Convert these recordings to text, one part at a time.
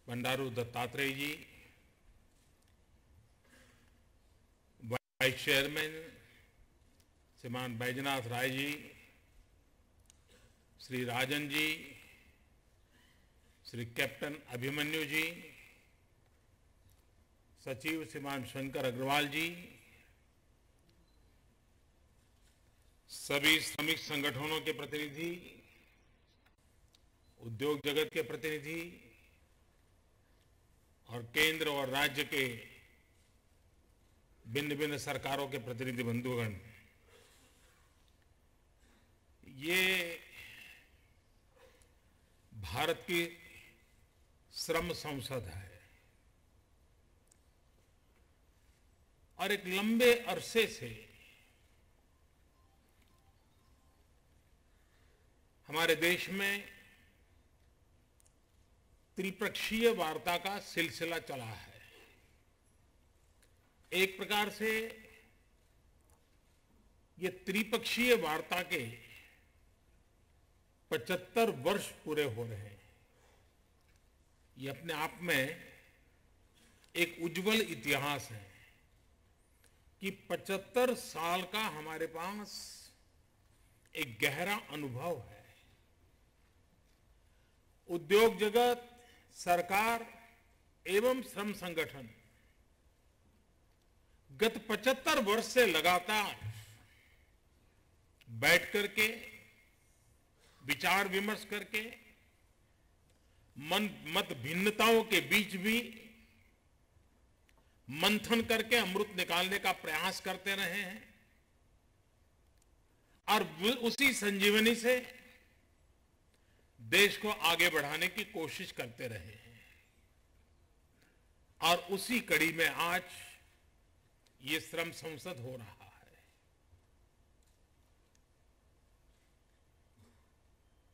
बंडारू दत्तात्रेय जी, vice chairman श्रीमान Baijnath Rai ji, Shri Rajan ji, Shri captain Abhimanyu जी, सचिव श्रीमान शंकर अग्रवाल जी, सभी श्रमिक संगठनों के प्रतिनिधि, उद्योग जगत के प्रतिनिधि और केंद्र और राज्य के भिन्न भिन्न सरकारों के प्रतिनिधि बंधुगण, ये भारत की श्रम संसद है और एक लंबे अरसे से हमारे देश में त्रिपक्षीय वार्ता का सिलसिला चला है। एक प्रकार से ये त्रिपक्षीय वार्ता के 75 वर्ष पूरे हो रहे हैं। ये अपने आप में एक उज्जवल इतिहास है कि 75 साल का हमारे पास एक गहरा अनुभव है। उद्योग जगत, सरकार एवं श्रम संगठन गत 75 वर्ष से लगातार बैठ करके विचार विमर्श करके मत भिन्नताओं के बीच भी मंथन करके अमृत निकालने का प्रयास करते रहे हैं और उसी संजीवनी से देश को आगे बढ़ाने की कोशिश करते रहे हैं। और उसी कड़ी में आज ये श्रम संसद हो रहा है।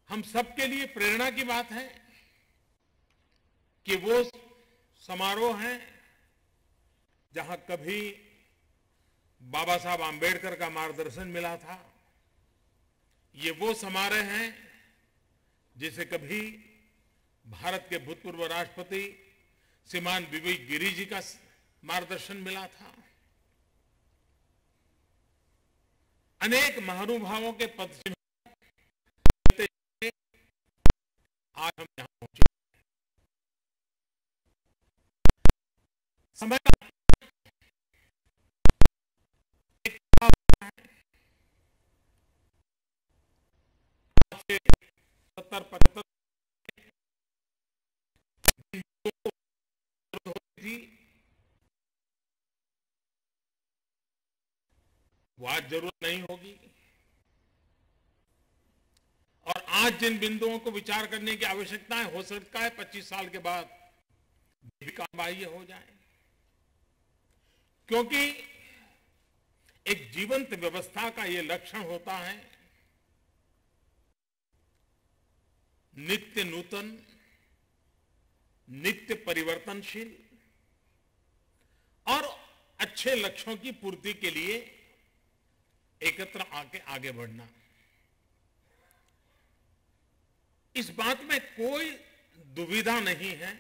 हम सबके लिए प्रेरणा की बात है कि वो समारोह है जहां कभी बाबा साहब आंबेडकर का मार्गदर्शन मिला था। ये वो समारोह है जिसे कभी भारत के भूतपूर्व राष्ट्रपति श्रीमान विवेक गिरि जी का मार्गदर्शन मिला था। अनेक महानुभावों के पद से आज हम यहां पहुंचे। समय का 70-75 थी, वो आज जरूरत नहीं होगी। और आज जिन बिंदुओं को विचार करने की आवश्यकता है, हो सकता है 25 साल के बाद भी काम बाह्य हो जाए, क्योंकि एक जीवंत व्यवस्था का ये लक्षण होता है नित्य नूतन, नित्य परिवर्तनशील और अच्छे लक्ष्यों की पूर्ति के लिए एकत्र आके आगे बढ़ना। इस बात में कोई दुविधा नहीं है,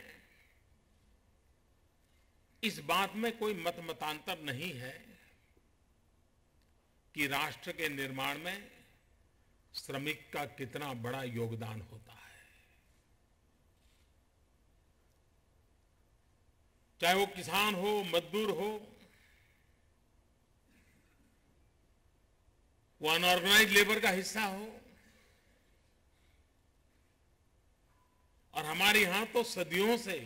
इस बात में कोई मत मतांतर नहीं है कि राष्ट्र के निर्माण में श्रमिक का कितना बड़ा योगदान होता है। चाहे वो किसान हो, मजदूर हो, वो अनऑर्गेनाइज्ड लेबर का हिस्सा हो, और हमारे यहां तो सदियों से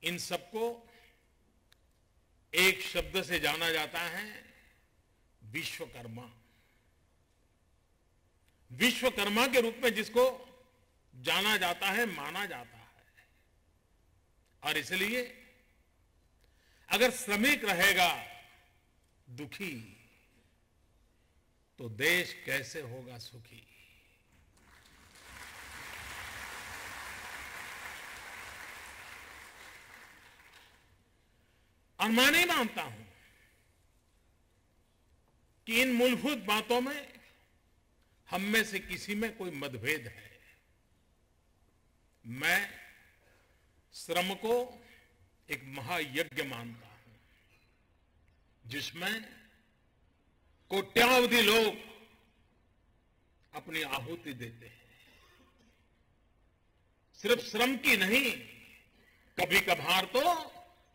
इन सबको एक शब्द से जाना जाता है, विश्वकर्मा। विश्वकर्मा के रूप में जिसको जाना जाता है, माना जाता है। और इसलिए अगर श्रमिक रहेगा दुखी तो देश कैसे होगा सुखी। और मैं नहीं मानता हूं कि इन मूलभूत बातों में हम में से किसी में कोई मतभेद है। मैं श्रम को एक महायज्ञ मानता हूं, जिसमें कोट्यावधि लोग अपनी आहुति देते हैं। सिर्फ श्रम की नहीं, कभी कभार तो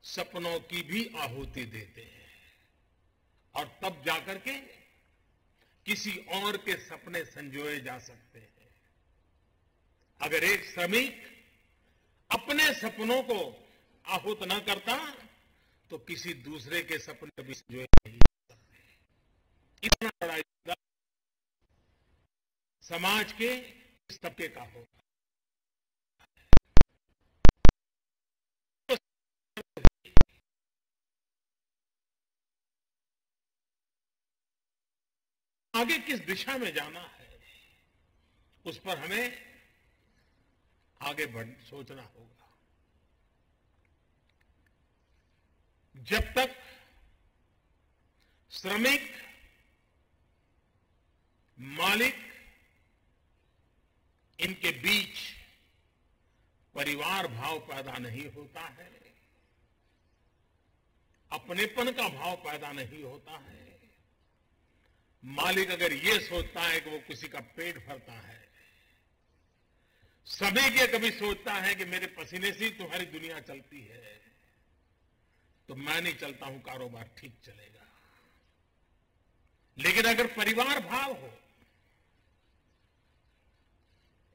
सपनों की भी आहुति देते हैं, और तब जाकर के किसी और के सपने संजोए जा सकते हैं। अगर एक श्रमिक अपने सपनों को आहुत न करता तो किसी दूसरे के सपने भी संजोए नहीं जा सकते। इतना बड़ा योगदान समाज के इस तबके का होगा। आगे किस दिशा में जाना है, उस पर हमें आगे सोचना होगा। जब तक श्रमिक, मालिक, इनके बीच परिवार भाव पैदा नहीं होता है, अपनेपन का भाव पैदा नहीं होता है, मालिक अगर ये सोचता है कि वो किसी का पेट भरता है, श्रमिक ये कभी सोचता है कि मेरे पसीने से ही तुम्हारी दुनिया चलती है, तो मैं नहीं चलता हूं, कारोबार ठीक चलेगा। लेकिन अगर परिवार भाव हो,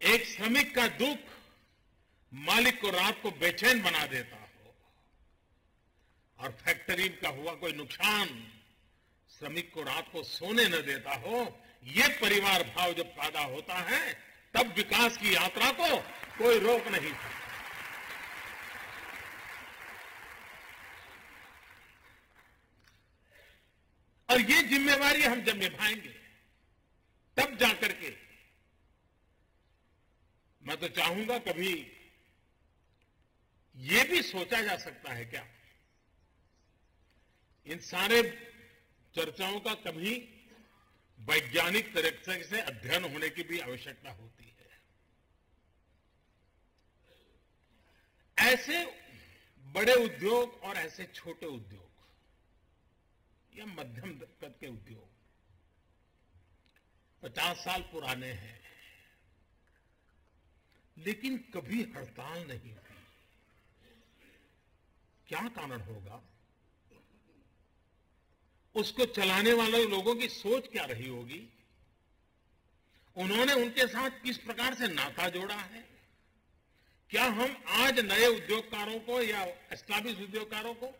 एक श्रमिक का दुख मालिक को रात को बेचैन बना देता हो, और फैक्ट्री का हुआ कोई नुकसान श्रमिक को रात को सोने न देता हो, ये परिवार भाव जब पैदा होता है, तब विकास की यात्रा को कोई रोक नहीं सकता। और ये जिम्मेवारी हम जब निभाएंगे, तब जाकर के मैं तो चाहूंगा कभी ये भी सोचा जा सकता है क्या, इन सारे चर्चाओं का कभी वैज्ञानिक तरीके से अध्ययन होने की भी आवश्यकता होती है। ऐसे बड़े उद्योग और ऐसे छोटे उद्योग या मध्यम कद के उद्योग 50 साल पुराने हैं, लेकिन कभी हड़ताल नहीं हुई। क्या कारण होगा? उसको चलाने वाले लोगों की सोच क्या रही होगी? उन्होंने उनके साथ किस प्रकार से नाता जोड़ा है? क्या हम आज नए उद्योगकारों को या एस्टैब्लिश उद्योगकारों को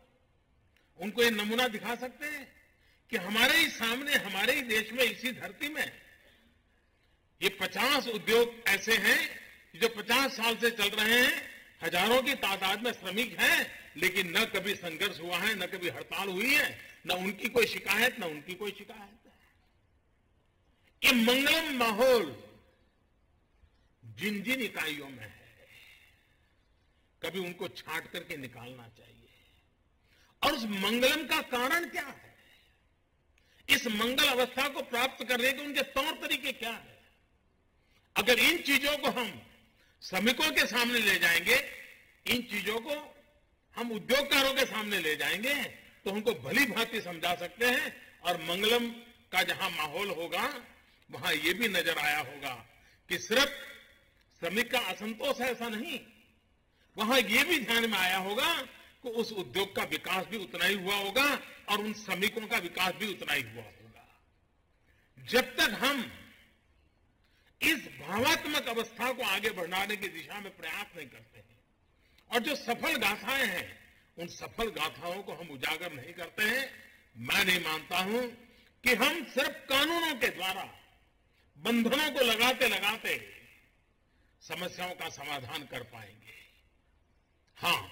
उनको ये नमूना दिखा सकते हैं कि हमारे ही सामने, हमारे ही देश में, इसी धरती में ये 50 उद्योग ऐसे हैं जो 50 साल से चल रहे हैं, हजारों की तादाद में श्रमिक हैं, लेकिन न कभी संघर्ष हुआ है, न कभी हड़ताल हुई है, न उनकी कोई शिकायत, न उनकी कोई शिकायत है। ये मंगलम माहौल जिन जिन इकाइयों में है, कभी उनको छांट करके निकालना चाहिए। और उस मंगलम का कारण क्या है? इस मंगल अवस्था को प्राप्त करने के उनके तौर तरीके क्या है? अगर इन चीजों को हम श्रमिकों के सामने ले जाएंगे, इन चीजों को हम उद्योगकारों के सामने ले जाएंगे, तो उनको भली भांति समझा सकते हैं। और मंगलम का जहां माहौल होगा, वहां यह भी नजर आया होगा कि सिर्फ श्रमिक का असंतोष है, ऐसा नहीं, वहां यह भी ध्यान में आया होगा कि उस उद्योग का विकास भी उतना ही हुआ होगा और उन श्रमिकों का विकास भी उतना ही हुआ होगा। जब तक हम इस भावात्मक अवस्था को आगे बढ़ाने की दिशा में प्रयास नहीं करते हैं, और जो सफल गाथाएं हैं, उन सफल गाथाओं को हम उजागर नहीं करते हैं, मैं नहीं मानता हूं कि हम सिर्फ कानूनों के द्वारा बंधनों को लगाते लगाते समस्याओं का समाधान कर पाएंगे। हां,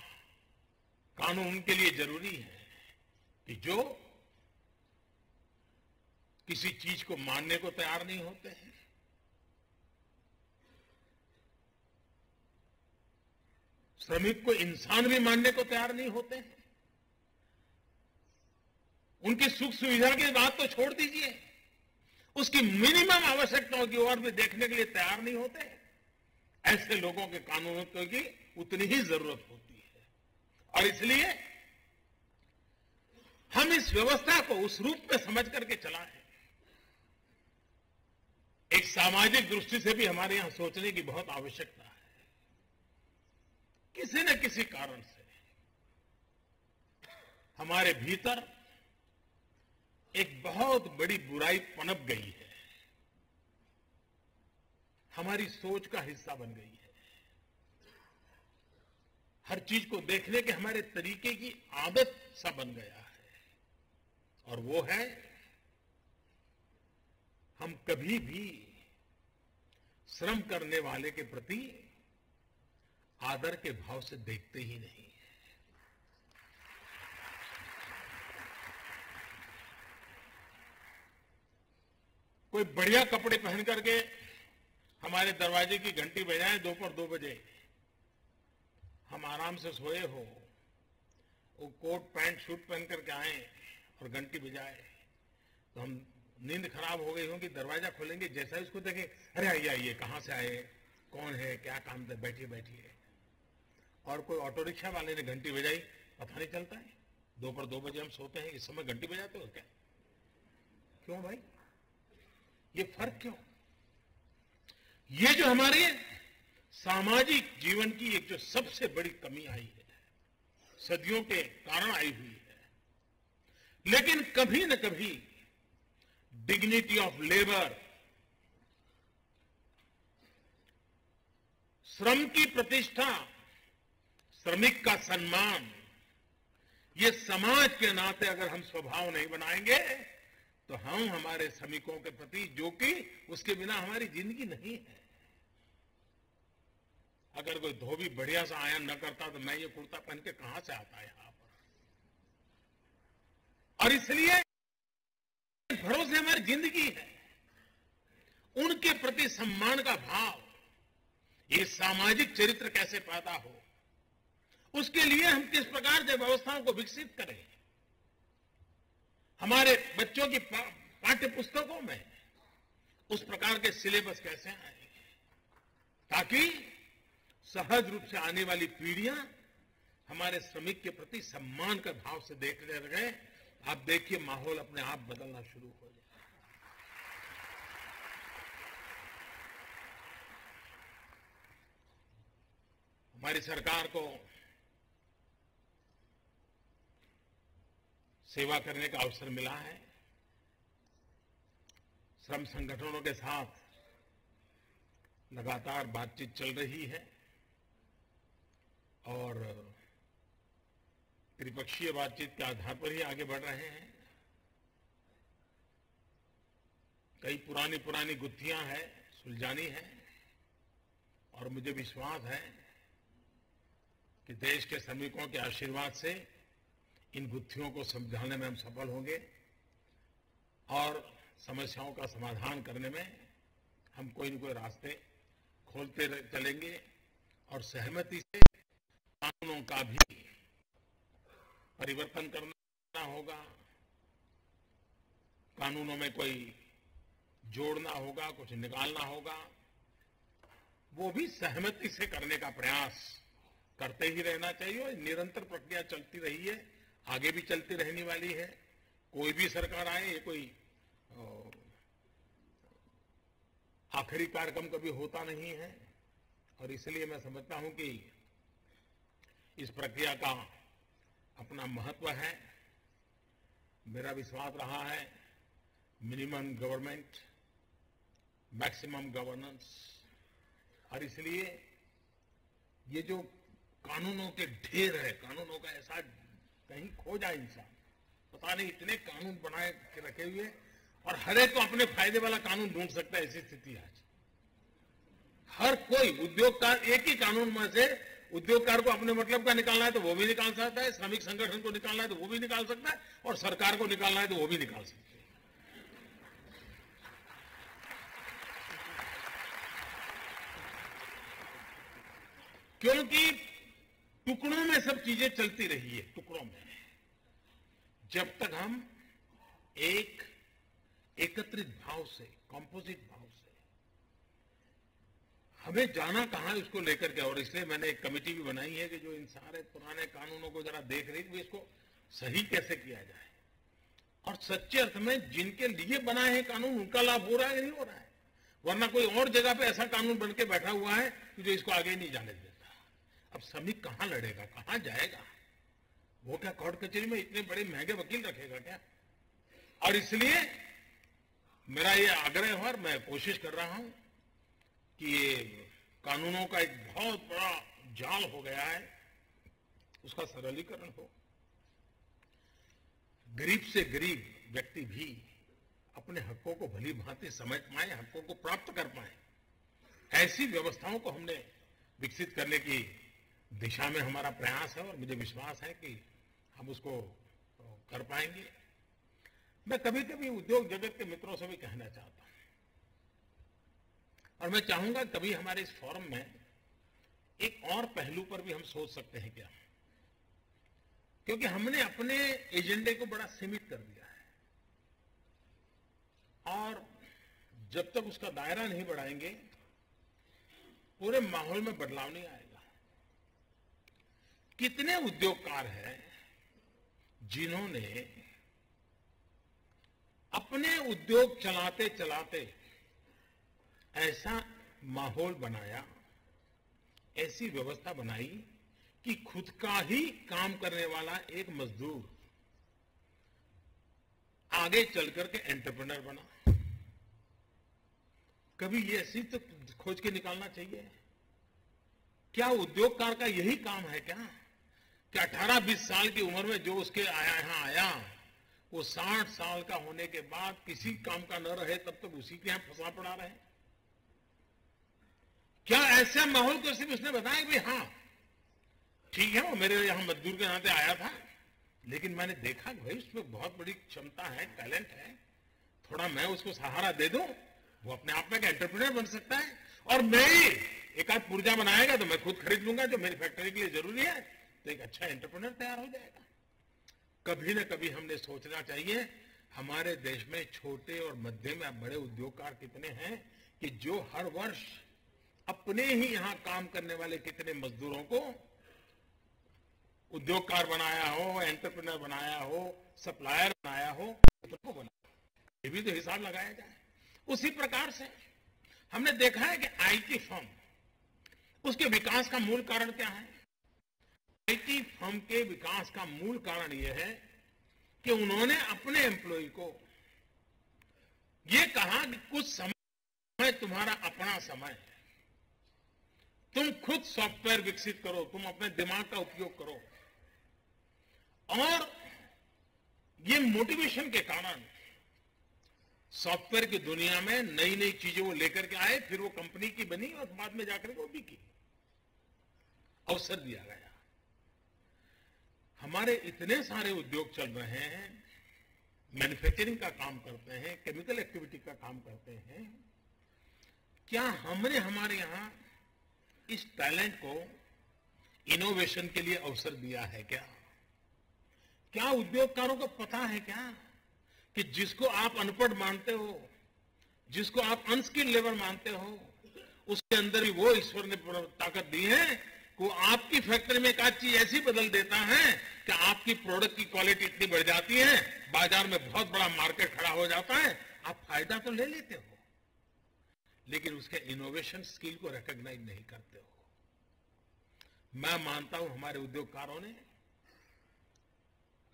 कानून उनके लिए जरूरी है कि जो किसी चीज को मानने को तैयार नहीं होते हैं, श्रमिक को इंसान भी मानने को तैयार नहीं होते हैं, उनकी सुख सुविधा की बात तो छोड़ दीजिए, उसकी मिनिमम आवश्यकताओं की ओर भी देखने के लिए तैयार नहीं होते। ऐसे लोगों के कानूनों की उतनी ही जरूरत होती है। और इसलिए हम इस व्यवस्था को उस रूप में समझ करके चलाएं। एक सामाजिक दृष्टि से भी हमारे यहां सोचने की बहुत आवश्यकता है। किसी न किसी कारण से हमारे भीतर एक बहुत बड़ी बुराई पनप गई है, हमारी सोच का हिस्सा बन गई है। हर चीज को देखने के हमारे तरीके की आदत सा बन गया है। और वो है, हम कभी भी श्रम करने वाले के प्रति आदर के भाव से देखते ही नहीं। कोई बढ़िया कपड़े पहन करके हमारे दरवाजे की घंटी बजाए दोपहर 2 बजे, हम आराम से सोए हो, वो कोट पैंट सूट पहन करके आए और घंटी बजाए, तो हम नींद खराब हो गई होगी, दरवाजा खोलेंगे, जैसा ही उसको देखें, अरे आइए आइए, कहां से आए, कौन है, क्या काम था, बैठिए बैठिए। और कोई ऑटो रिक्शा वाले ने घंटी बजाई, पता नहीं चलता है। दोपहर 2 बजे हम सोते हैं, इस समय घंटी बजाते हो क्या? क्यों भाई, ये फर्क क्यों? ये जो हमारे सामाजिक जीवन की एक जो सबसे बड़ी कमी आई है, सदियों के कारण आई हुई है। लेकिन कभी न कभी डिग्निटी ऑफ लेबर, श्रम की प्रतिष्ठा, श्रमिक का सम्मान, ये समाज के नाते अगर हम स्वभाव नहीं बनाएंगे तो हम हमारे श्रमिकों के प्रति, जो कि उसके बिना हमारी जिंदगी नहीं है। अगर कोई धोबी बढ़िया सा आयन न करता तो मैं ये कुर्ता पहन के कहां से आता यहां पर। और इसलिए भरोसे हमारी जिंदगी है, उनके प्रति सम्मान का भाव, ये सामाजिक चरित्र कैसे पैदा हो, उसके लिए हम किस प्रकार से व्यवस्थाओं को विकसित करें। हमारे बच्चों की पाठ्य पुस्तकों में उस प्रकार के सिलेबस कैसे आए, ताकि सहज रूप से आने वाली पीढ़ियां हमारे श्रमिक के प्रति सम्मान के भाव से देखने लगे। आप देखिए, माहौल अपने आप बदलना शुरू हो जाए। हमारी सरकार को सेवा करने का अवसर मिला है। श्रम संगठनों के साथ लगातार बातचीत चल रही है और त्रिपक्षीय बातचीत के आधार पर ही आगे बढ़ रहे हैं। कई पुरानी गुत्थियां हैं, सुलझानी है, और मुझे विश्वास है कि देश के श्रमिकों के आशीर्वाद से इन गुत्थियों को समझाने में हम सफल होंगे और समस्याओं का समाधान करने में हम कोई न कोई रास्ते खोलते चलेंगे। और सहमति से कानूनों का भी परिवर्तन करना होगा, कानूनों में कोई जोड़ना होगा, कुछ निकालना होगा, वो भी सहमति से करने का प्रयास करते ही रहना चाहिए। और निरंतर प्रक्रिया चलती रही है, आगे भी चलती रहने वाली है। कोई भी सरकार आए, ये कोई आखिरी कार्यक्रम कभी होता नहीं है। और इसलिए मैं समझता हूं कि इस प्रक्रिया का अपना महत्व है। मेरा विश्वास रहा है, मिनिमम गवर्नमेंट, मैक्सिमम गवर्नेंस। और इसलिए ये जो कानूनों के ढेर है, कानूनों का ऐसा कहीं खो जाए इंसान, पता नहीं इतने कानून बनाए के रखे हुए, और हर एक को अपने फायदे वाला कानून ढूंढ सकता है। ऐसी स्थिति है आज। हर कोई उद्योगकार, एक ही कानून में से उद्योगकार को अपने मतलब का निकालना है तो वो भी निकाल सकता है, श्रमिक संगठन को निकालना है तो वो भी निकाल सकता है, और सरकार को निकालना है तो वो भी निकाल सकता है। क्योंकि टुकड़ों में सब चीजें चलती रही है, टुकड़ों में। जब तक हम एक एकत्रित भाव से, कॉम्पोजिट भाव से हमें जाना कहाँ है उसको लेकर के, और इसलिए मैंने एक कमेटी भी बनाई है कि जो इन सारे पुराने कानूनों को जरा देख रही है इसको सही कैसे किया जाए, और सच्चे अर्थ में जिनके लिए बनाए हैं कानून उनका लाभ हो रहा है या नहीं हो रहा है। वरना कोई और जगह पे ऐसा कानून बन के बैठा हुआ है कि जो इसको आगे नहीं जाने देता। अब श्रमिक कहाँ लड़ेगा, कहाँ जाएगा? वो क्या कोर्ट कचहरी में इतने बड़े महंगे वकील रखेगा क्या? और इसलिए मेरा ये आग्रह है और मैं कोशिश कर रहा हूं कि ये कानूनों का एक बहुत बड़ा जाल हो गया है, उसका सरलीकरण हो, गरीब से गरीब व्यक्ति भी अपने हकों को भली भांति समझ पाए, हकों को प्राप्त कर पाए, ऐसी व्यवस्थाओं को हमने विकसित करने की दिशा में हमारा प्रयास है और मुझे विश्वास है कि हम उसको कर पाएंगे। मैं कभी कभी उद्योग जगत के मित्रों से भी कहना चाहता हूं, और मैं चाहूंगा कभी हमारे इस फोरम में एक और पहलू पर भी हम सोच सकते हैं क्या, क्योंकि हमने अपने एजेंडे को बड़ा सीमित कर दिया है और जब तक उसका दायरा नहीं बढ़ाएंगे पूरे माहौल में बदलाव नहीं आएगा। कितने उद्योगकार हैं जिन्होंने अपने उद्योग चलाते चलाते ऐसा माहौल बनाया, ऐसी व्यवस्था बनाई कि खुद का ही काम करने वाला एक मजदूर आगे चल करके एंटरप्रेन्योर बना। कभी ये ऐसी तो खोज के निकालना चाहिए। क्या उद्योगकार का यही काम है क्या कि 18-20 साल की उम्र में जो उसके यहां आया वो 60 साल का होने के बाद किसी काम का न रहे तब तक उसी के यहां फंसा पड़ा रहे? क्या ऐसे माहौल को सिर्फ उसने बताया कि हाँ ठीक है वो मेरे यहां मजदूर के नाते आया था, लेकिन मैंने देखा कि भाई उसमें बहुत बड़ी क्षमता है, टैलेंट है, थोड़ा मैं उसको सहारा दे दूं, वो अपने आप में एक एंटरप्रेन्योर बन सकता है, और मेरी एक आध पुर्जा बनाएगा तो मैं खुद खरीद लूंगा जो मेरी फैक्ट्री के लिए जरूरी है, तो एक अच्छा एंटरप्रेन्योर तैयार हो जाएगा। कभी न कभी हमने सोचना चाहिए हमारे देश में छोटे और मध्यम या बड़े उद्योगकार कितने हैं कि जो हर वर्ष अपने ही यहां काम करने वाले कितने मजदूरों को उद्योगकार बनाया हो, एंटरप्रेन्योर बनाया हो, सप्लायर बनाया हो, तो बनाया, ये भी तो हिसाब लगाया जाए। उसी प्रकार से हमने देखा है कि आईटी फर्म उसके विकास का मूल कारण क्या है? आईटी फर्म के विकास का मूल कारण यह है कि उन्होंने अपने एम्प्लॉय को यह कहा कि कुछ समय तुम्हारा अपना समय है, तुम खुद सॉफ्टवेयर विकसित करो, तुम अपने दिमाग का उपयोग करो, और ये मोटिवेशन के कारण सॉफ्टवेयर की दुनिया में नई नई चीजों को लेकर के आए, फिर वो कंपनी की बनी और बाद में जाकर वो बिकी, अवसर दिया गया। हमारे इतने सारे उद्योग चल रहे हैं, मैन्युफैक्चरिंग का काम करते हैं, केमिकल एक्टिविटी का काम करते हैं, क्या हमने हमारे यहां इस टैलेंट को इनोवेशन के लिए अवसर दिया है क्या? क्या उद्योगकारों को पता है क्या कि जिसको आप अनपढ़ मानते हो, जिसको आप अनस्किल्ड लेबर मानते हो, उसके अंदर भी वो ईश्वर ने ताकत दी है कि वो आपकी फैक्ट्री में एक आध चीज ऐसी बदल देता है कि आपकी प्रोडक्ट की क्वालिटी इतनी बढ़ जाती है, बाजार में बहुत बड़ा मार्केट खड़ा हो जाता है, आप फायदा तो ले लेते हो लेकिन उसके इनोवेशन स्किल को रिकॉग्नाइज नहीं करते हो। मैं मानता हूं हमारे उद्योगकारों ने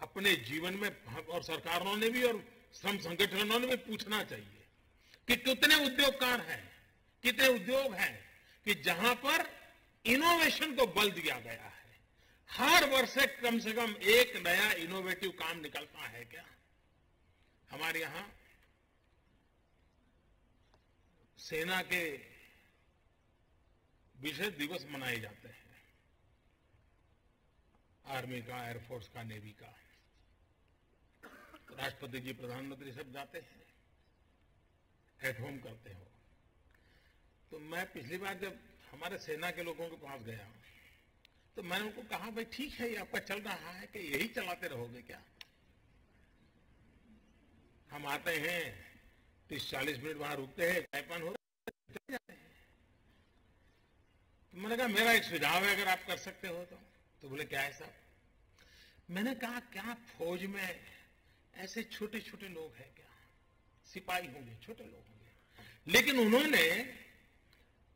अपने जीवन में, और सरकारों ने भी और श्रम संगठनों ने भी पूछना चाहिए कि कितने उद्योगकार हैं, कितने उद्योग हैं कि जहां पर इनोवेशन को बल दिया गया है, हर वर्ष से कम एक नया इनोवेटिव काम निकलता है क्या? हमारे यहां सेना के विशेष दिवस मनाए जाते हैं, आर्मी का, एयरफोर्स का, नेवी का, राष्ट्रपति जी, प्रधानमंत्री सब जाते हैं, एट होम करते हो। तो मैं पिछली बार जब हमारे सेना के लोगों के पास गया तो मैंने उनको कहा भाई ठीक है ये आपका चल रहा है कि यही चलाते रहोगे क्या? हम आते हैं 30-40 मिनट वहां रुकते हैं, चाय पान हो रहा है, चले जाते हैं। तो मैंने कहा मेरा एक सुझाव है, अगर आप कर सकते हो तो बोले क्या है साहब? मैंने कहा क्या फौज में ऐसे छोटे छोटे लोग हैं क्या? सिपाही होंगे, छोटे लोग होंगे, लेकिन उन्होंने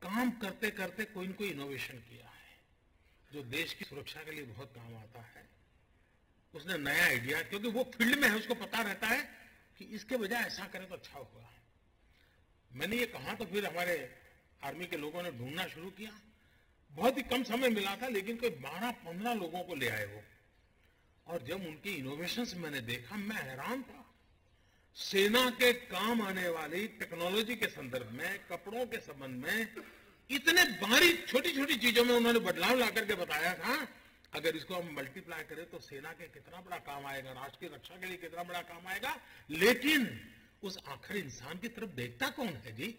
काम करते करते कोई न कोई इनोवेशन किया है जो देश की सुरक्षा के लिए बहुत काम आता है। उसने नया आइडिया, क्योंकि वो फील्ड में है, उसको पता रहता है कि इसके बजाय ऐसा करें तो अच्छा होगा। मैंने ये कहा तो फिर हमारे आर्मी के लोगों ने ढूंढना शुरू किया। बहुत ही कम समय मिला था, लेकिन कोई 12-15 लोगों को ले आए वो। और जब उनके इनोवेशंस मैंने देखा, मैं हैरान था। सेना के काम आने वाली टेक्नोलॉजी के संदर्भ में, कपड़ों के संबंध में, इतने बारीक छोटी छोटी चीजों में उन्होंने बदलाव ला करके बताया था। अगर इसको हम मल्टीप्लाई करें तो सेना के कितना बड़ा काम आएगा, राष्ट्र की रक्षा के लिए कितना बड़ा काम आएगा। लेकिन उस आखिर इंसान की तरफ देखता कौन है जी?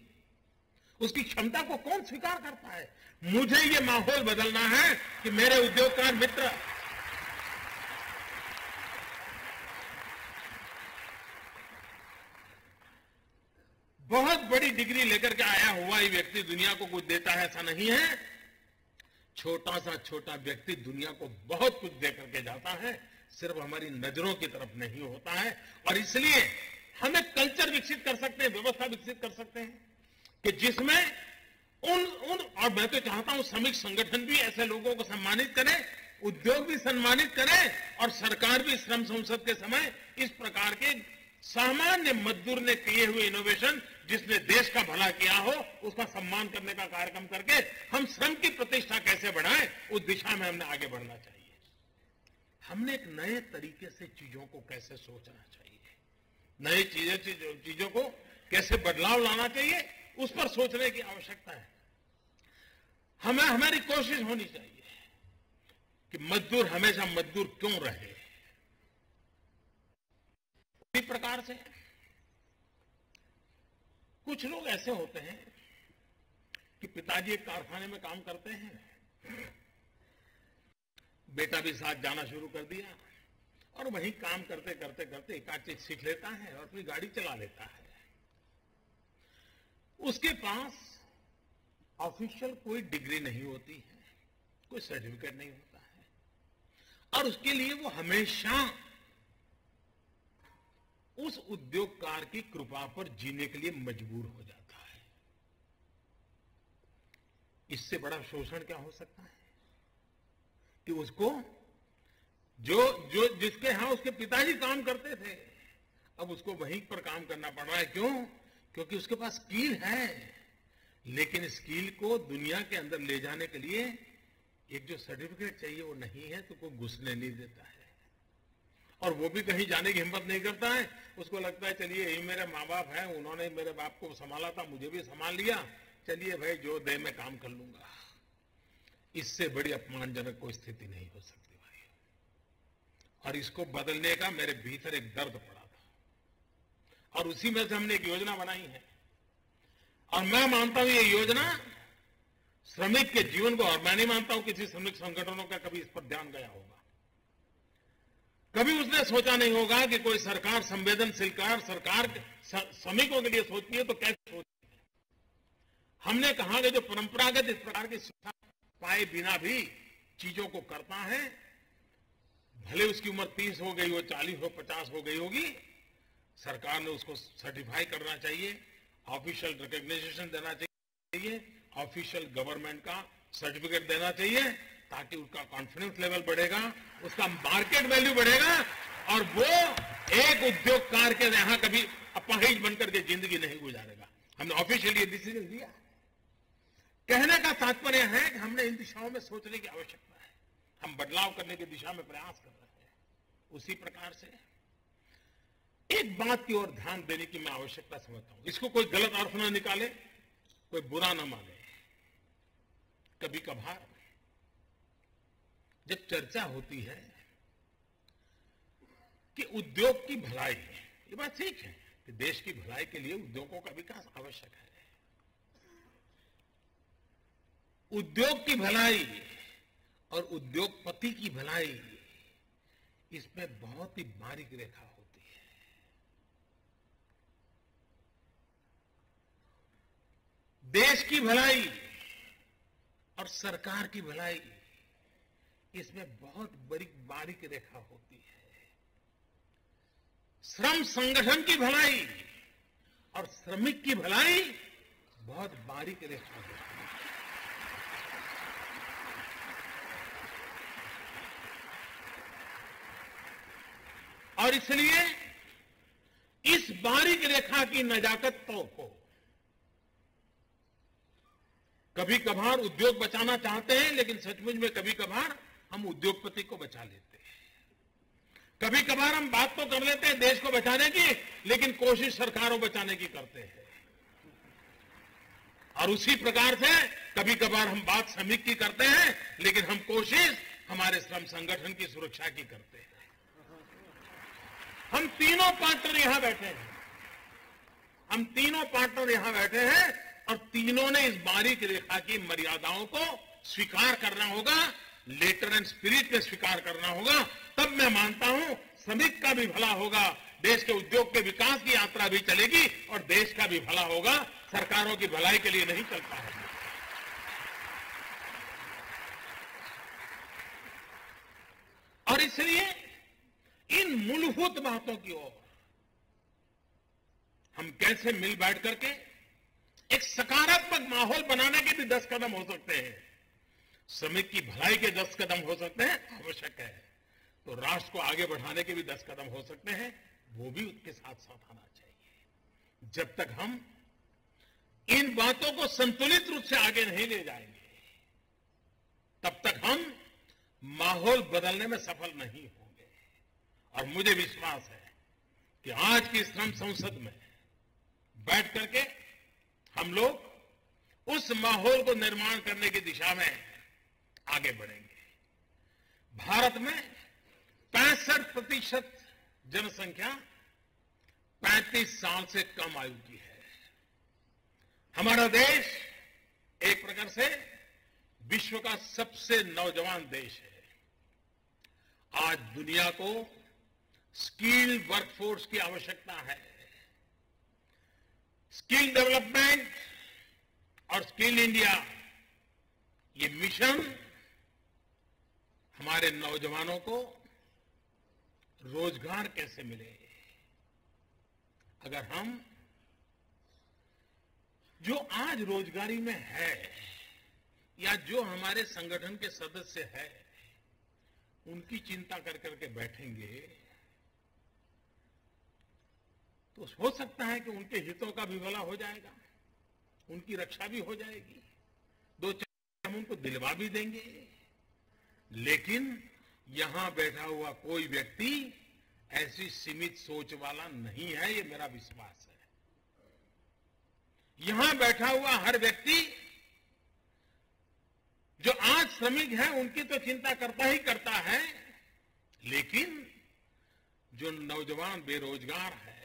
उसकी क्षमता को कौन स्वीकार करता है? मुझे ये माहौल बदलना है कि मेरे उद्योगकार मित्र बहुत बड़ी डिग्री लेकर के आया हुआ ही व्यक्ति दुनिया को कुछ देता है, ऐसा नहीं है। छोटा सा छोटा व्यक्ति दुनिया को बहुत कुछ दे करके जाता है, सिर्फ हमारी नजरों की तरफ नहीं होता है। और इसलिए हम एक कल्चर विकसित कर सकते हैं, व्यवस्था विकसित कर सकते हैं कि जिसमें और मैं तो चाहता हूं श्रमिक संगठन भी ऐसे लोगों को सम्मानित करें, उद्योग भी सम्मानित करें, और सरकार भी श्रम संसद के समय इस प्रकार के सामान्य मजदूर ने किए हुए इनोवेशन, जिसने देश का भला किया हो, उसका सम्मान करने का कार्यक्रम करके हम श्रम की प्रतिष्ठा कैसे बढ़ाएं, उस दिशा में हमने आगे बढ़ना चाहिए। हमने एक नए तरीके से चीजों को कैसे सोचना चाहिए, नई चीजों को कैसे बदलाव लाना चाहिए, उस पर सोचने की आवश्यकता है। हमारी कोशिश होनी चाहिए कि मजदूर हमेशा मजदूर क्यों रहे। इसी प्रकार से कुछ लोग ऐसे होते हैं कि पिताजी एक कारखाने में काम करते हैं, बेटा भी साथ जाना शुरू कर दिया, और वहीं काम करते करते करते एक आध चीज सीख लेता है और अपनी गाड़ी चला लेता है। उसके पास ऑफिशियल कोई डिग्री नहीं होती है, कोई सर्टिफिकेट नहीं होता है, और उसके लिए वो हमेशा उस उद्योगकार की कृपा पर जीने के लिए मजबूर हो जाता है। इससे बड़ा शोषण क्या हो सकता है कि उसको जो जिसके यहां उसके पिताजी काम करते थे, अब उसको वहीं पर काम करना पड़ रहा है। क्यों? क्योंकि उसके पास स्किल है, लेकिन स्किल को दुनिया के अंदर ले जाने के लिए एक जो सर्टिफिकेट चाहिए वो नहीं है, तो कोई घुसने नहीं देता है, और वो भी कहीं जाने की हिम्मत नहीं करता है। उसको लगता है चलिए यही मेरे माँ बाप हैं, उन्होंने मेरे बाप को संभाला था, मुझे भी संभाल लिया, चलिए भाई जो दे मैं काम कर लूंगा। इससे बड़ी अपमानजनक कोई स्थिति नहीं हो सकती भाई। और इसको बदलने का मेरे भीतर एक दर्द पड़ा था, और उसी में से हमने एक योजना बनाई है। और मैं मानता हूं ये योजना श्रमिक के जीवन को, और मैं नहीं मानता हूं किसी श्रमिक संगठनों का कभी इस पर ध्यान गया होगा। कभी उसने सोचा नहीं होगा कि कोई सरकार, संवेदनशील सरकार श्रमिकों के लिए सोचती है तो कैसे सोचती है। हमने कहा कि जो परंपरागत इस प्रकार की शिक्षा पाए बिना भी चीजों को करता है, भले उसकी उम्र 30 हो गई हो, 40 हो, 50 हो गई होगी, सरकार ने उसको सर्टिफाई करना चाहिए, ऑफिशियल रिकॉग्निशन देना चाहिए, ऑफिशियल गवर्नमेंट का सर्टिफिकेट देना चाहिए, ताकि उसका कॉन्फिडेंस लेवल बढ़ेगा, उसका मार्केट वैल्यू बढ़ेगा, और वो एक उद्योगकार के यहां कभी अपाहिज बनकर के जिंदगी नहीं गुजारेगा। हमने ऑफिशियली डिसीजन लिया। कहने का तात्पर्य है कि हमने इन दिशाओं में सोचने की आवश्यकता है, हम बदलाव करने की दिशा में प्रयास कर रहे हैं। उसी प्रकार से एक बात की ओर ध्यान देने की मैं आवश्यकता समझता हूं, इसको कोई गलत अर्थ ना निकाले, कोई बुरा ना माने। कभी कभार जब चर्चा होती है कि उद्योग की भलाई, ये बात ठीक है कि देश की भलाई के लिए उद्योगों का विकास आवश्यक है। उद्योग की भलाई और उद्योगपति की भलाई, इसमें बहुत ही बारीक रेखा होती है। देश की भलाई और सरकार की भलाई, इसमें बहुत बड़ी बारीक रेखा होती है। श्रम संगठन की भलाई और श्रमिक की भलाई बहुत बारीक रेखा होती है। और इसलिए इस बारीक रेखा की नजाकत तो हो। कभी कभार उद्योग बचाना चाहते हैं, लेकिन सचमुच में कभी कभार हम उद्योगपति को बचा लेते हैं। कभी कभार हम बात तो कर लेते हैं देश को बचाने की, लेकिन कोशिश सरकारों बचाने की करते हैं। और उसी प्रकार से कभी कभार हम बात श्रमिक की करते हैं, लेकिन हम कोशिश हमारे श्रम संगठन की सुरक्षा की करते हैं। हम तीनों पार्टनर यहां बैठे हैं, हम तीनों पार्टनर यहां बैठे हैं, और तीनों ने इस बारीक रेखा की मर्यादाओं को स्वीकार करना होगा, लेटर एंड स्पिरिट में स्वीकार करना होगा। तब मैं मानता हूं श्रमिक का भी भला होगा, देश के उद्योग के विकास की यात्रा भी चलेगी, और देश का भी भला होगा। सरकारों की भलाई के लिए नहीं चलता है। और इसलिए इन मूलभूत बातों की ओर हम कैसे मिल बैठ करके एक सकारात्मक माहौल बनाने के भी 10 कदम हो सकते हैं, श्रमिक की भलाई के 10 कदम हो सकते हैं, आवश्यक है तो राष्ट्र को आगे बढ़ाने के भी 10 कदम हो सकते हैं, वो भी उसके साथ साथ आना चाहिए। जब तक हम इन बातों को संतुलित रूप से आगे नहीं ले जाएंगे, तब तक हम माहौल बदलने में सफल नहीं होंगे। और मुझे विश्वास है कि आज की श्रम संसद में बैठ करके हम लोग उस माहौल को निर्माण करने की दिशा में आगे बढ़ेंगे। भारत में 65% जनसंख्या 35 साल से कम आयु की है। हमारा देश एक प्रकार से विश्व का सबसे नौजवान देश है। आज दुनिया को स्किल्ड वर्कफोर्स की आवश्यकता है। स्किल डेवलपमेंट और स्किल इंडिया, ये मिशन हमारे नौजवानों को रोजगार कैसे मिले। अगर हम जो आज रोजगारी में है या जो हमारे संगठन के सदस्य है, उनकी चिंता कर करके बैठेंगे तो हो सकता है कि उनके हितों का भी भला हो जाएगा, उनकी रक्षा भी हो जाएगी, 2-4 हम उनको दिलवा भी देंगे। लेकिन यहां बैठा हुआ कोई व्यक्ति ऐसी सीमित सोच वाला नहीं है, ये मेरा विश्वास है। यहां बैठा हुआ हर व्यक्ति जो आज श्रमिक है उनकी तो चिंता करता ही करता है, लेकिन जो नौजवान बेरोजगार है,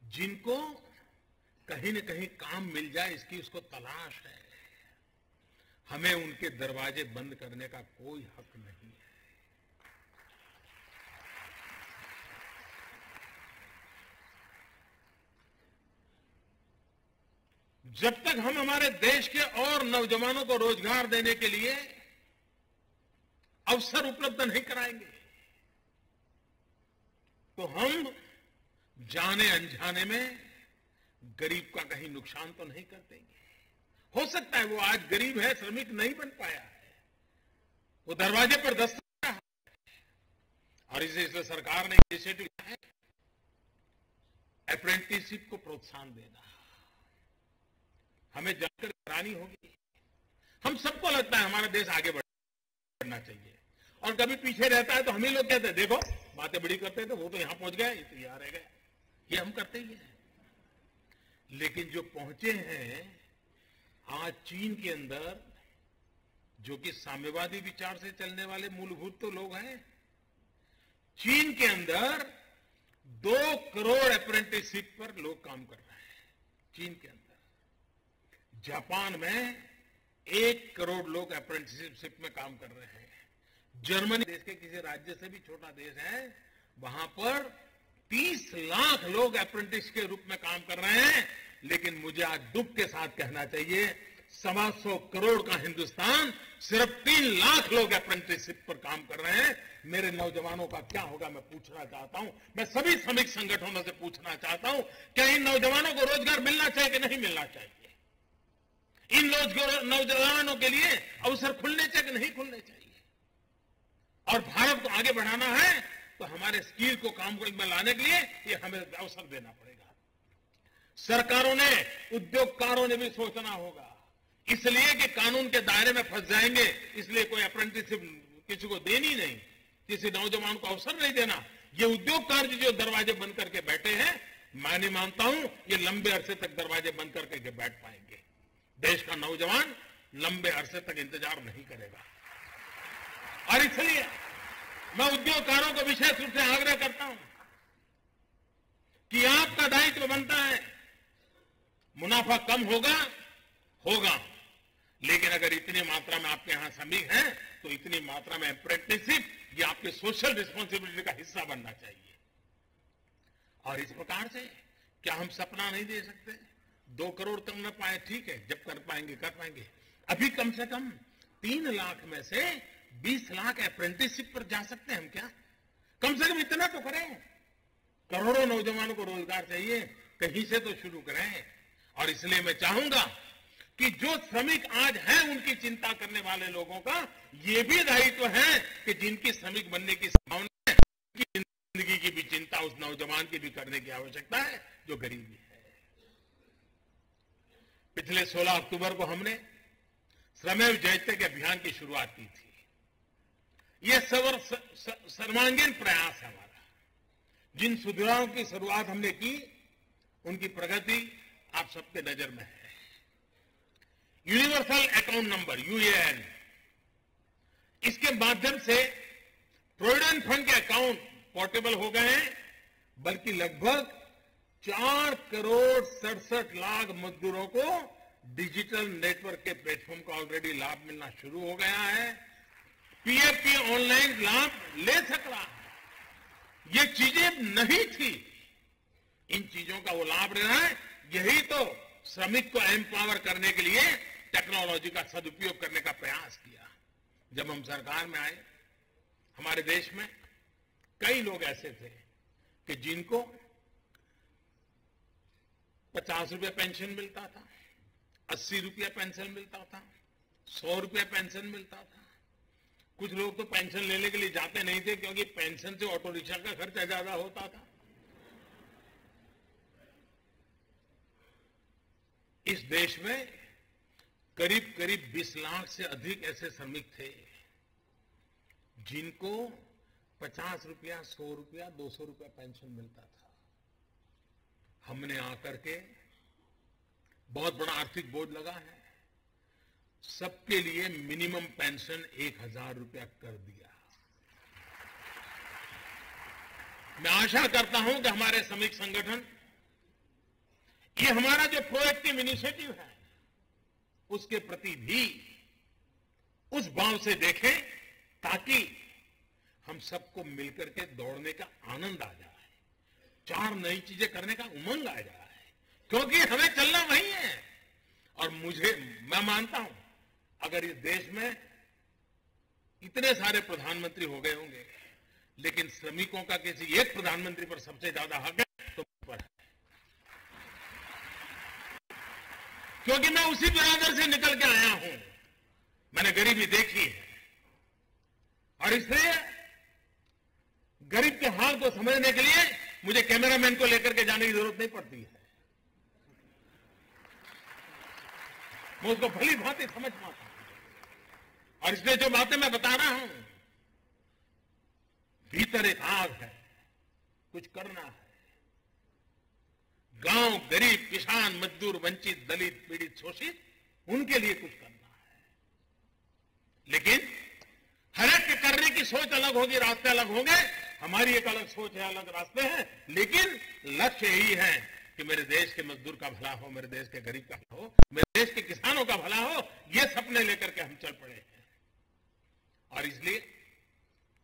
जिनको कहीं न कहीं काम मिल जाए इसकी उसको तलाश है, हमें उनके दरवाजे बंद करने का कोई हक नहीं है। जब तक हम हमारे देश के और नौजवानों को रोजगार देने के लिए अवसर उपलब्ध नहीं कराएंगे, तो हम जाने अनजाने में गरीब का कहीं नुकसान तो नहीं कर देंगे। हो सकता है वो आज गरीब है, श्रमिक नहीं बन पाया है, वो दरवाजे पर दस्तक है, और इसलिए सरकार ने इनिशिएटिव लिया है अप्रेंटिसशिप को प्रोत्साहन देना। हमें जानकारी करानी होगी। हम सबको लगता है हमारा देश आगे बढ़ना चाहिए, और कभी पीछे रहता है तो हम ही लोग कहते हैं देखो बातें बड़ी करते थे, वो तो यहां पहुंच गए, ये तो यहां रह गए। ये हम करते ही हैं। लेकिन जो पहुंचे हैं आज चीन के अंदर, जो कि साम्यवादी विचार से चलने वाले मूलभूत तो लोग हैं, चीन के अंदर 2 करोड़ अप्रेंटिसशिप पर लोग काम कर रहे हैं। चीन के अंदर, जापान में 1 करोड़ लोग अप्रेंटिसशिप में काम कर रहे हैं। जर्मनी देश के किसी राज्य से भी छोटा देश है, वहां पर 30 लाख लोग अप्रेंटिस के रूप में काम कर रहे हैं। लेकिन मुझे आज दुख के साथ कहना चाहिए 125 करोड़ का हिंदुस्तान, सिर्फ 3 लाख लोग अप्रेंटिसशिप पर काम कर रहे हैं। मेरे नौजवानों का क्या होगा मैं पूछना चाहता हूं। मैं सभी श्रमिक संगठनों से पूछना चाहता हूं, क्या इन नौजवानों को रोजगार मिलना चाहिए कि नहीं मिलना चाहिए? इन नौजवानों के लिए अवसर खुलने चाहिए कि नहीं खुलने चाहिए? और भारत को आगे बढ़ाना है तो हमारे स्किल को काम में लाने के लिए ये हमें अवसर देना पड़ेगा। सरकारों ने, उद्योगकारों ने भी सोचना होगा, इसलिए कि कानून के दायरे में फंस जाएंगे, इसलिए कोई अप्रेंटिसशिप किसी को देनी नहीं, किसी नौजवान को अवसर नहीं देना। ये उद्योगकार जो दरवाजे बंद करके बैठे हैं, मैं नहीं मानता हूं ये लंबे अरसे तक दरवाजे बंद करके बैठ पाएंगे। देश का नौजवान लंबे अरसे तक इंतजार नहीं करेगा। और इसलिए मैं उद्योगकारों को विशेष रूप से आग्रह करता हूं कि आपका दायित्व बनता है, मुनाफा कम होगा, लेकिन अगर इतनी मात्रा में आपके यहां श्रमिक हैं तो इतनी मात्रा में अप्रेंटिसशिप ये आपके सोशल रिस्पॉन्सिबिलिटी का हिस्सा बनना चाहिए। और इस प्रकार से क्या हम सपना नहीं दे सकते? 2 करोड़ कर न पाए, ठीक है, जब कर पाएंगे कर पाएंगे। अभी कम से कम 3 लाख में से 20 लाख अप्रेंटिसशिप पर जा सकते हैं हम। क्या कम से कम इतना तो करें? करोड़ों नौजवानों को रोजगार चाहिए, कहीं से तो शुरू करें। और इसलिए मैं चाहूंगा कि जो श्रमिक आज हैं उनकी चिंता करने वाले लोगों का ये भी दायित्व है कि जिनकी श्रमिक बनने की संभावना है, उनकी जिंदगी की भी चिंता उस नौजवान की भी करने की आवश्यकता है जो गरीबी है। पिछले 16 अक्टूबर को हमने श्रमेव जयते के अभियान की शुरुआत की थी। ये सर्वांगीण प्रयास है हमारा। जिन सुधारों की शुरुआत हमने की उनकी प्रगति आप सबके नजर में है। यूनिवर्सल अकाउंट नंबर यूएएन, इसके माध्यम से प्रोविडेंट फंड के अकाउंट पोर्टेबल हो गए हैं, बल्कि लगभग 4 करोड़ 67 लाख मजदूरों को डिजिटल नेटवर्क के प्लेटफॉर्म का ऑलरेडी लाभ मिलना शुरू हो गया है। पीएफ ऑनलाइन लाभ ले सक रहा है। ये चीजें नहीं थी, इन चीजों का वो लाभ ले रहा है। यही तो श्रमिक को एम्पावर करने के लिए टेक्नोलॉजी का सदुपयोग करने का प्रयास किया। जब हम सरकार में आए, हमारे देश में कई लोग ऐसे थे कि जिनको 50 रुपया पेंशन मिलता था, 80 रुपया पेंशन मिलता था, 100 रुपया पेंशन मिलता था। कुछ लोग तो पेंशन लेने के लिए जाते नहीं थे क्योंकि पेंशन से ऑटो रिक्शा का खर्चा ज्यादा होता था। इस देश में करीब करीब 20 लाख से अधिक ऐसे श्रमिक थे जिनको 50 रुपया, 100 रुपया, 200 रुपया पेंशन मिलता था। हमने आकर के बहुत बड़ा आर्थिक बोझ लगा है, सबके लिए मिनिमम पेंशन 1000 रुपया कर दिया। मैं आशा करता हूं कि हमारे श्रमिक संगठन ये हमारा जो प्रोएक्टिव इनिशिएटिव है उसके प्रति भी उस भाव से देखें ताकि हम सबको मिलकर के दौड़ने का आनंद आ जाए, 4 नई चीजें करने का उमंग आ जाए, क्योंकि हमें चलना वही है। और मैं मानता हूं अगर इस देश में इतने सारे प्रधानमंत्री हो गए होंगे, लेकिन श्रमिकों का किसी एक प्रधानमंत्री पर सबसे ज्यादा हक है तो पर है, क्योंकि मैं उसी बिरादर से निकल के आया हूं। मैंने गरीबी देखी है और इसलिए गरीब के हाल को समझने के लिए मुझे कैमरामैन को लेकर के जाने की जरूरत नहीं पड़ती है। मैं उसको भली भांति समझ पाता हूं। और इसलिए जो बातें मैं बता रहा हूं, भीतर एक आग है, कुछ करना है। गांव, गरीब, किसान, मजदूर, वंचित, दलित, पीड़ित, शोषित, उनके लिए कुछ करना है। लेकिन हर एक के करने की सोच अलग होगी, रास्ते अलग होंगे। हमारी एक अलग सोच है, अलग रास्ते हैं, लेकिन लक्ष्य यही है कि मेरे देश के मजदूर का भला हो, मेरे देश के गरीब का भला हो, मेरे देश के किसानों का भला हो। ये सपने लेकर के हम चल पड़े हैं। और इसलिए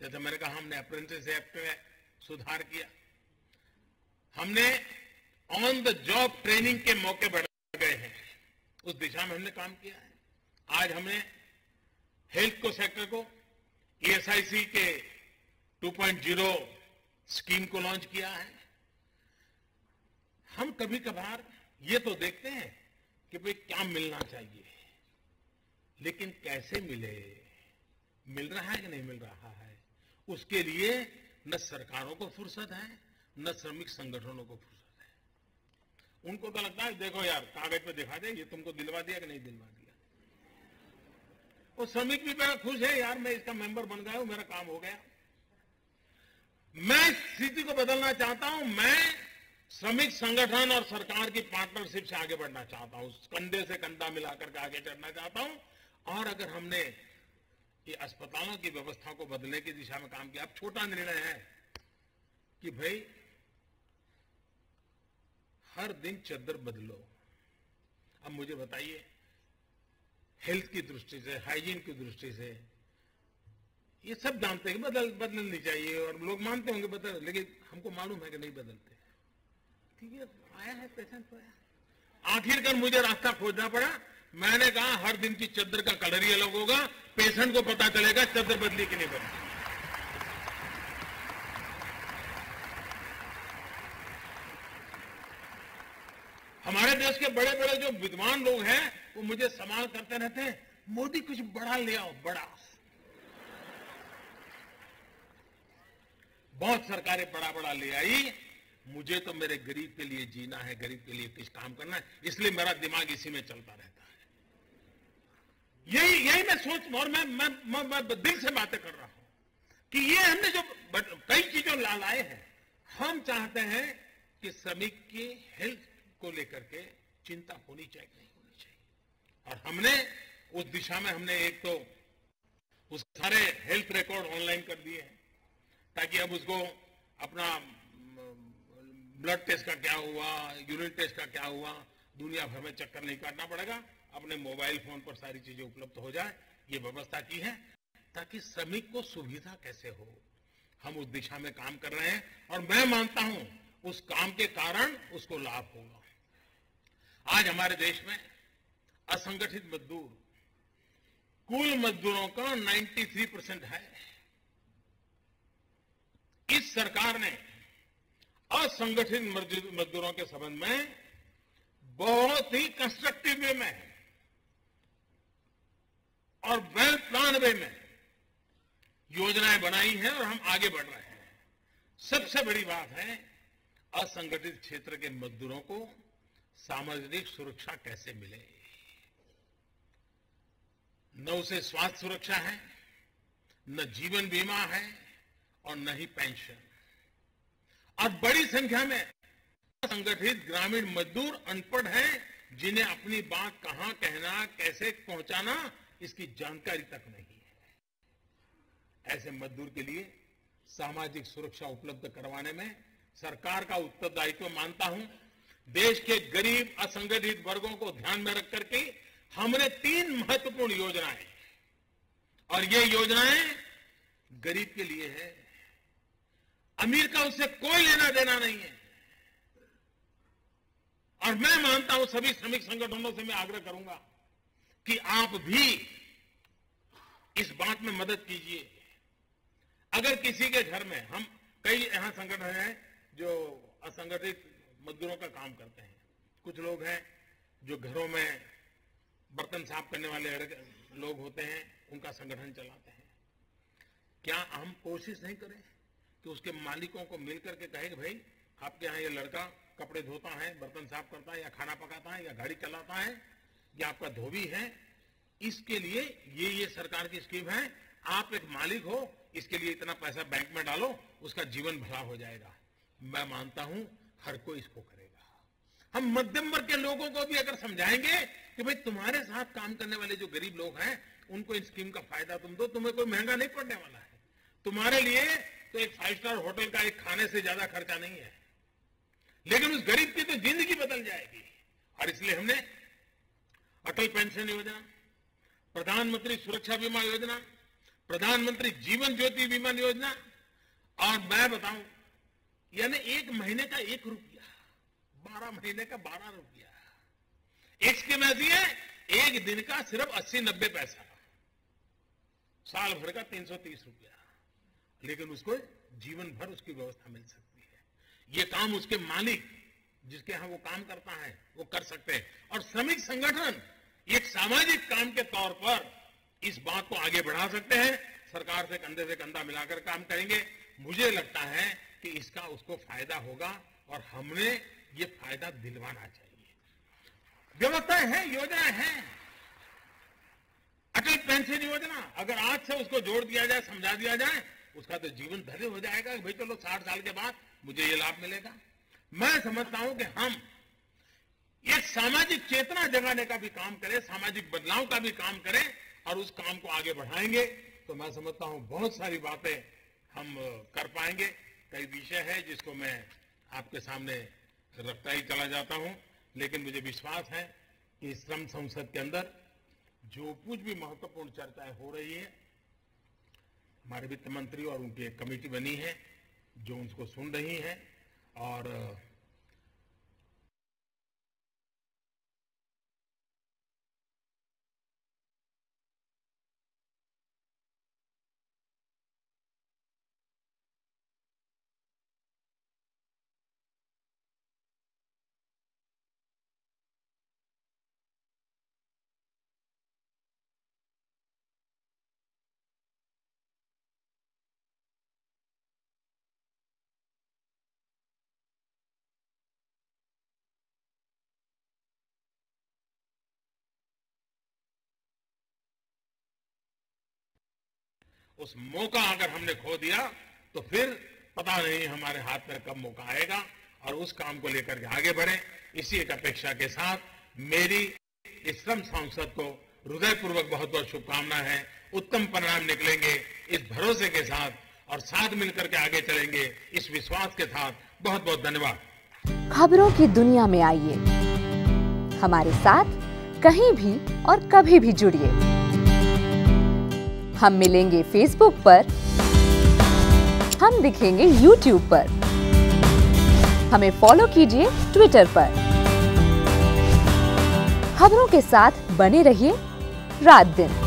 जैसे मैंने कहा, हमने अप्रेंटिस एक्ट में सुधार किया, हमने ऑन द जॉब ट्रेनिंग के मौके बढ़ा गए हैं। उस दिशा में हमने काम किया है। आज हमने हेल्थ को सेक्टर को ESIC के 2.0 स्कीम को लॉन्च किया है। हम कभी कभार ये तो देखते हैं कि भाई क्या मिलना चाहिए, लेकिन कैसे मिले, मिल रहा है कि नहीं मिल रहा है, उसके लिए न सरकारों को फुर्सत है न श्रमिक संगठनों को फुर्सत है। उनको तो लगता है देखो यार कागज पे दिखा दे ये तुमको दिलवा दिया कि नहीं दिलवा दिया। वो श्रमिक भी बड़ा खुश है, यार मैं इसका मेंबर बन गया हूं, मेरा काम हो गया। मैं स्थिति को बदलना चाहता हूं। मैं श्रमिक संगठन और सरकार की पार्टनरशिप से आगे बढ़ना चाहता हूं, कंधे से कंधा मिलाकर के आगे चढ़ना चाहता हूं। और अगर हमने ये अस्पतालों की व्यवस्था को बदलने की दिशा में काम किया, अब छोटा निर्णय है कि भाई हर दिन चद्दर बदलो। अब मुझे बताइए, हेल्थ की दृष्टि से, हाइजीन की दृष्टि से, ये सब जानते हैं कि बदलनी चाहिए और लोग मानते होंगे बदल, लेकिन हमको मालूम है कि नहीं बदलते। ठीक है, आया है पेशेंट तो आया। आखिरकार मुझे रास्ता खोजना पड़ा। मैंने कहा हर दिन की चद्दर का कलर ही अलग होगा, पेशेंट को पता चलेगा चद्दर बदली कि नहीं बदली। हमारे देश के बड़े बड़े जो विद्वान लोग हैं वो मुझे सवाल करते रहते हैं, मोदी कुछ बड़ा ले आओ, बड़ा। बहुत सरकारें बड़ा बड़ा ले आई, मुझे तो मेरे गरीब के लिए जीना है, गरीब के लिए कुछ काम करना है, इसलिए मेरा दिमाग इसी में चलता रहता है। यही मैं सोच, और मैं दिल से बातें कर रहा हूं कि ये हमने जो कई चीजों लाए हैं, हम चाहते हैं कि श्रमिक की हेल्थ को लेकर के चिंता होनी चाहिए, नहीं होनी चाहिए। और हमने उस दिशा में हमने एक तो उस सारे हेल्थ रिकॉर्ड ऑनलाइन कर दिए हैं, ताकि अब उसको अपना ब्लड टेस्ट का क्या हुआ, यूरिन टेस्ट का क्या हुआ, दुनिया भर में चक्कर नहीं काटना पड़ेगा, अपने मोबाइल फोन पर सारी चीजें उपलब्ध हो जाए, ये व्यवस्था की है ताकि श्रमिक को सुविधा कैसे हो। हम उस दिशा में काम कर रहे हैं और मैं मानता हूं उस काम के कारण उसको लाभ होगा। आज हमारे देश में असंगठित मजदूर कुल मजदूरों का 93% है। इस सरकार ने असंगठित मजदूरों के संबंध में बहुत ही कंस्ट्रक्टिव वे में और वेल प्लान वे में योजनाएं बनाई हैं और हम आगे बढ़ रहे हैं। सबसे बड़ी बात है, असंगठित क्षेत्र के मजदूरों को सामाजिक सुरक्षा कैसे मिले। न उसे स्वास्थ्य सुरक्षा है, न जीवन बीमा है और न ही पेंशन। और बड़ी संख्या में असंगठित ग्रामीण मजदूर अनपढ़ हैं, जिन्हें अपनी बात कहां कहना, कैसे पहुंचाना, इसकी जानकारी तक नहीं है। ऐसे मजदूर के लिए सामाजिक सुरक्षा उपलब्ध करवाने में सरकार का उत्तरदायित्व मानता हूं। देश के गरीब असंगठित वर्गों को ध्यान में रख करके हमने 3 महत्वपूर्ण योजनाएं, और ये योजनाएं गरीब के लिए है, अमीर का उससे कोई लेना देना नहीं है। और मैं मानता हूं सभी श्रमिक संगठनों से मैं आग्रह करूंगा कि आप भी इस बात में मदद कीजिए। अगर किसी के घर में, हम कई यहां संगठन हैं जो असंगठित मजदूरों का काम करते हैं, कुछ लोग हैं जो घरों में बर्तन साफ करने वाले लोग होते हैं, उनका संगठन चलाते हैं। क्या हम कोशिश नहीं करें कि उसके मालिकों को मिलकर के कहें कि भाई आपके यहाँ ये लड़का कपड़े धोता है, बर्तन साफ करता है, या खाना पकाता है, या गाड़ी चलाता है, या आपका धोबी है, इसके लिए ये सरकार की स्कीम है, आप एक मालिक हो, इसके लिए इतना पैसा बैंक में डालो, उसका जीवन भला हो जाएगा। मैं मानता हूं हर कोई इसको करेगा। हम मध्यम वर्ग के लोगों को भी अगर समझाएंगे कि भाई तुम्हारे साथ काम करने वाले जो गरीब लोग हैं उनको इस स्कीम का फायदा तुम दो, तुम्हें कोई महंगा नहीं पड़ने वाला है, तुम्हारे लिए तो एक 5 स्टार होटल का एक खाने से ज्यादा खर्चा नहीं है, लेकिन उस गरीब की तो जिंदगी बदल जाएगी। और इसलिए हमने अटल पेंशन योजना, प्रधानमंत्री सुरक्षा बीमा योजना, प्रधानमंत्री जीवन ज्योति बीमा योजना, और मैं बताऊं यानी 1 महीने का 1 रुपया, 12 महीने का 12 रुपया, एक स्कीम ऐसी है, एक दिन का सिर्फ 80-90 पैसा, साल भर का 330 रुपया, लेकिन उसको जीवन भर उसकी व्यवस्था मिल सकती है। ये काम उसके मालिक जिसके यहां वो काम करता है वो कर सकते हैं। और श्रमिक संगठन एक सामाजिक काम के तौर पर इस बात को आगे बढ़ा सकते हैं। सरकार से कंधे से कंधा मिलाकर काम करेंगे। मुझे लगता है कि इसका उसको फायदा होगा और हमने ये फायदा दिलवाना चाहिए। व्यवस्थाएं हैं, योजनाएं हैं। अटल पेंशन योजना अगर आज से उसको जोड़ दिया जाए, समझा दिया जाए, उसका तो जीवन धन्य हो जाएगा। भाई चलो 60 साल के बाद मुझे ये लाभ मिलेगा। मैं समझता हूं कि हम एक सामाजिक चेतना जगाने का भी काम करें, सामाजिक बदलाव का भी काम करें और उस काम को आगे बढ़ाएंगे तो मैं समझता हूं बहुत सारी बातें हम कर पाएंगे। कई विषय है जिसको मैं आपके सामने रखता ही चला जाता हूं, लेकिन मुझे विश्वास है कि श्रम संसद के अंदर जो कुछ भी महत्वपूर्ण चर्चाएं हो रही है, हमारे वित्त मंत्री और उनकी एक कमेटी बनी है जो उनको सुन रही है और उस मौका अगर हमने खो दिया तो फिर पता नहीं हमारे हाथ में कब मौका आएगा और उस काम को लेकर के आगे बढ़े। इसी एक अपेक्षा के साथ मेरी इस श्रम सांसद को हृदयपूर्वक बहुत बहुत शुभकामनाएं हैं। उत्तम परिणाम निकलेंगे इस भरोसे के साथ और साथ मिलकर के आगे चलेंगे इस विश्वास के साथ। बहुत बहुत धन्यवाद। खबरों की दुनिया में आइए, हमारे साथ कहीं भी और कभी भी जुड़िए। हम मिलेंगे फेसबुक पर, हम दिखेंगे यूट्यूब पर, हमें फॉलो कीजिए ट्विटर पर। खबरों के साथ बने रहिए रात दिन।